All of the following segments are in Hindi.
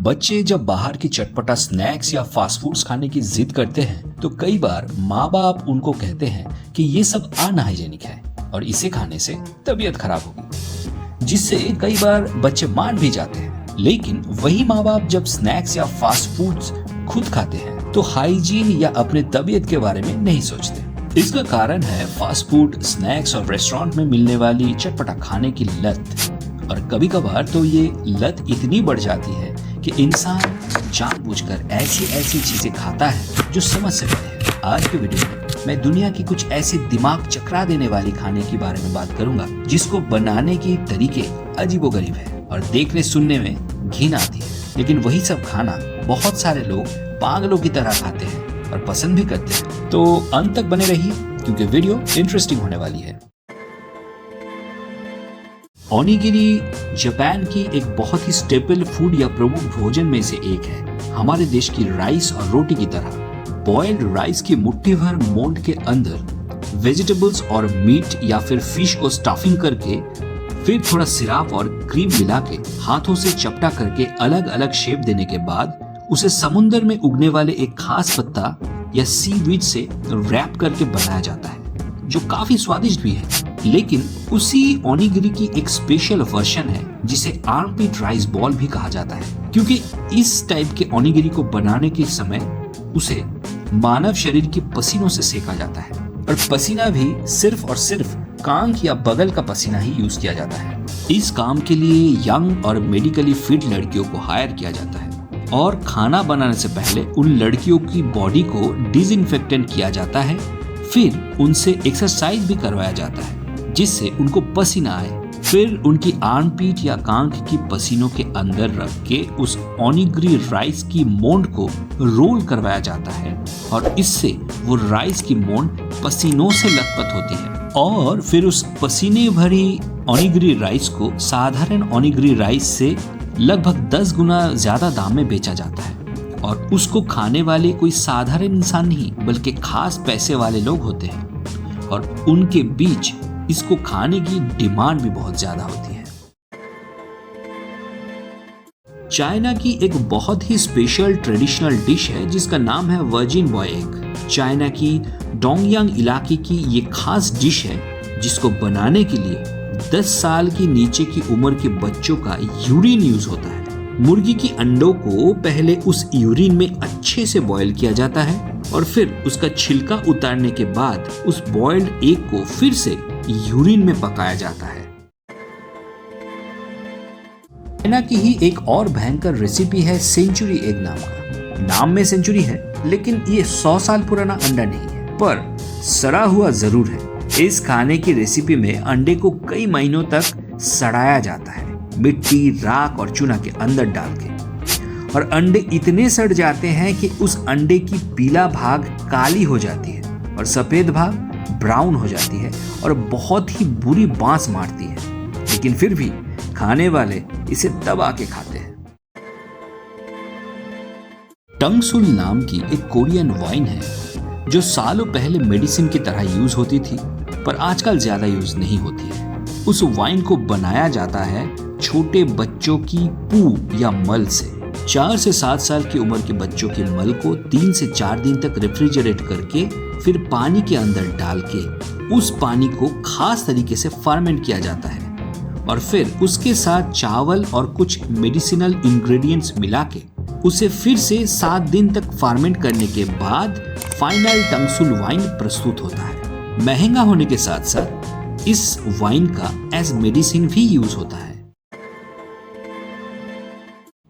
बच्चे जब बाहर की चटपटा स्नैक्स या फास्ट फूड्स खाने की जिद करते हैं तो कई बार माँ बाप उनको कहते हैं कि ये सब अनहाइजेनिक है और इसे खाने से तबीयत खराब होगी, जिससे कई बार बच्चे मान भी जाते हैं। लेकिन वही माँ बाप जब स्नैक्स या फास्ट फूड्स खुद खाते हैं तो हाइजीन या अपने तबीयत के बारे में नहीं सोचते। इसका कारण है फास्ट फूड, स्नैक्स और रेस्टोरेंट में मिलने वाली चटपटा खाने की लत। और कभी कभार तो ये लत इतनी बढ़ जाती है कि इंसान जानबूझकर ऐसी चीजें खाता है जो समझ से परे है। आज के वीडियो में मैं दुनिया की कुछ ऐसी दिमाग चकरा देने वाली खाने के बारे में बात करूंगा जिसको बनाने के तरीके अजीबोगरीब है और देखने सुनने में घिन आती है, लेकिन वही सब खाना बहुत सारे लोग पागलों की तरह खाते हैं और पसंद भी करते हैं। तो अंत तक बने रहिए क्योंकि वीडियो इंटरेस्टिंग होने वाली है। ओनिगिरी जापान की एक बहुत ही स्टेपल फूड या प्रमुख भोजन में से एक है। हमारे देश की राइस और रोटी की तरह बॉइल्ड राइस की मुट्ठी भर मोल्ड के अंदर वेजिटेबल्स और मीट या फिर फिश को स्टफिंग करके फिर थोड़ा सिरप और क्रीम मिला के हाथों से चपटा करके अलग अलग शेप देने के बाद उसे समुद्र में उगने वाले एक खास पत्ता या सीवीड से रैप करके बनाया जाता है, जो काफी स्वादिष्ट भी है। लेकिन उसी ओनिगिरी की एक स्पेशल वर्जन है जिसे आर्मपिट राइस बॉल भी कहा जाता है, क्योंकि इस टाइप के ओनिगिरी को बनाने के समय उसे मानव शरीर के पसीनों से सेका जाता है और पसीना भी सिर्फ और सिर्फ कांख या बगल का पसीना ही यूज किया जाता है। इस काम के लिए यंग और मेडिकली फिट लड़कियों को हायर किया जाता है और खाना बनाने से पहले उन लड़कियों की बॉडी को डिसइंफेक्टेंट किया जाता है। फिर उनसे एक्सरसाइज भी करवाया जाता है जिससे उनको पसीना आए। फिर उनकी आर्मपीट या कांख की पसीनों के अंदर रख के उस ओनिगिरी राइस की मोंड को रोल करवाया जाता है और इससे वो राइस की मोंड पसीनों से लथपथ होती है और फिर उस पसीने भरी ओनिगिरी राइस को साधारण ओनिगिरी राइस से लगभग 10 गुना ज्यादा दाम में बेचा जाता है। और उसको खाने वाले कोई साधारण इंसान नहीं बल्कि खास पैसे वाले लोग होते हैं और उनके बीच इसको खाने की डिमांड भी बहुत ज्यादा होती है। चाइना की एक बहुत ही स्पेशल ट्रेडिशनल डिश है जिसका नाम है वर्जिन बॉय एग। चाइना की डोंगयांग इलाके की ये खास डिश है जिसको बनाने के लिए 10 साल की नीचे की उम्र के बच्चों का यूरिन यूज होता है। मुर्गी की अंडों को पहले उस यूरिन में अच्छे से बॉईल किया जाता है और फिर उसका छिलका उतारने के बाद उस बॉइल्ड एग को फिर से यूरिन में पकाया जाता है। चाइना की ही एक और भयंकर रेसिपी है सेंचुरी एग नाम का। नाम में सेंचुरी है लेकिन ये 100 साल पुराना अंडा नहीं है, पर सड़ा हुआ जरूर है। इस खाने की रेसिपी में अंडे को कई महीनों तक सड़ाया जाता है, मिट्टी, राख और चूना के अंदर डाल के। और अंडे इतने सड़ जाते हैं कि उस अंडे की पीला भाग काली हो जाती है और सफेद भाग ब्राउन हो जाती है और बहुत ही बुरी बांस मारती है, लेकिन फिर भी खाने वाले इसे दबा के खाते हैं। टंगसुल नाम की एक कोरियन वाइन है जो सालों पहले मेडिसिन की तरह यूज होती थी पर आजकल ज्यादा यूज नहीं होती है। उस वाइन को बनाया जाता है छोटे बच्चों की पू या मल से। 4 से 7 साल की उम्र के बच्चों के मल को 3 से 4 दिन तक रेफ्रिजरेट करके फिर पानी के अंदर डाल के उस पानी को खास तरीके से फर्मेंट किया जाता है और फिर उसके साथ चावल और कुछ मेडिसिनल इंग्रेडिएंट्स मिला के उसे फिर से 7 दिन तक फर्मेंट करने के बाद फाइनल टंगसुल वाइन प्रस्तुत होता है। महंगा होने के साथ साथ इस वाइन का एज मेडिसिन भी यूज होता है।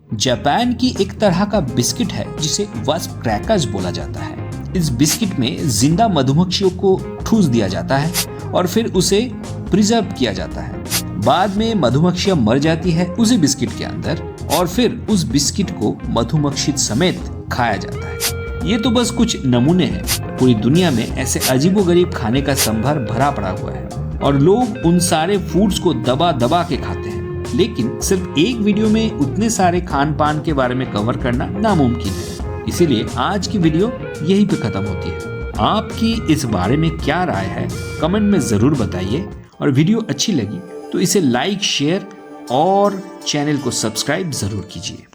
जापान की एक तरह का बिस्किट है जिसे वास्प क्रैकर्स बोला जाता है। इस बिस्किट में जिंदा मधुमक्खियों को ठूस दिया जाता है और फिर उसे प्रिजर्व किया जाता है। बाद में मधुमक्खियां मर जाती है उसी बिस्किट के अंदर और फिर उस बिस्किट को मधुमक्खी समेत खाया जाता है। ये तो बस कुछ नमूने हैं, पूरी दुनिया में ऐसे अजीबोगरीब खाने का संभार भरा पड़ा हुआ है और लोग उन सारे फूड्स को दबा दबा के खाते हैं। लेकिन सिर्फ एक वीडियो में उतने सारे खान पान के बारे में कवर करना नामुमकिन है, इसीलिए आज की वीडियो यहीं पे खत्म होती है। आपकी इस बारे में क्या राय है कमेंट में जरूर बताइए और वीडियो अच्छी लगी तो इसे लाइक, शेयर और चैनल को सब्सक्राइब जरूर कीजिए।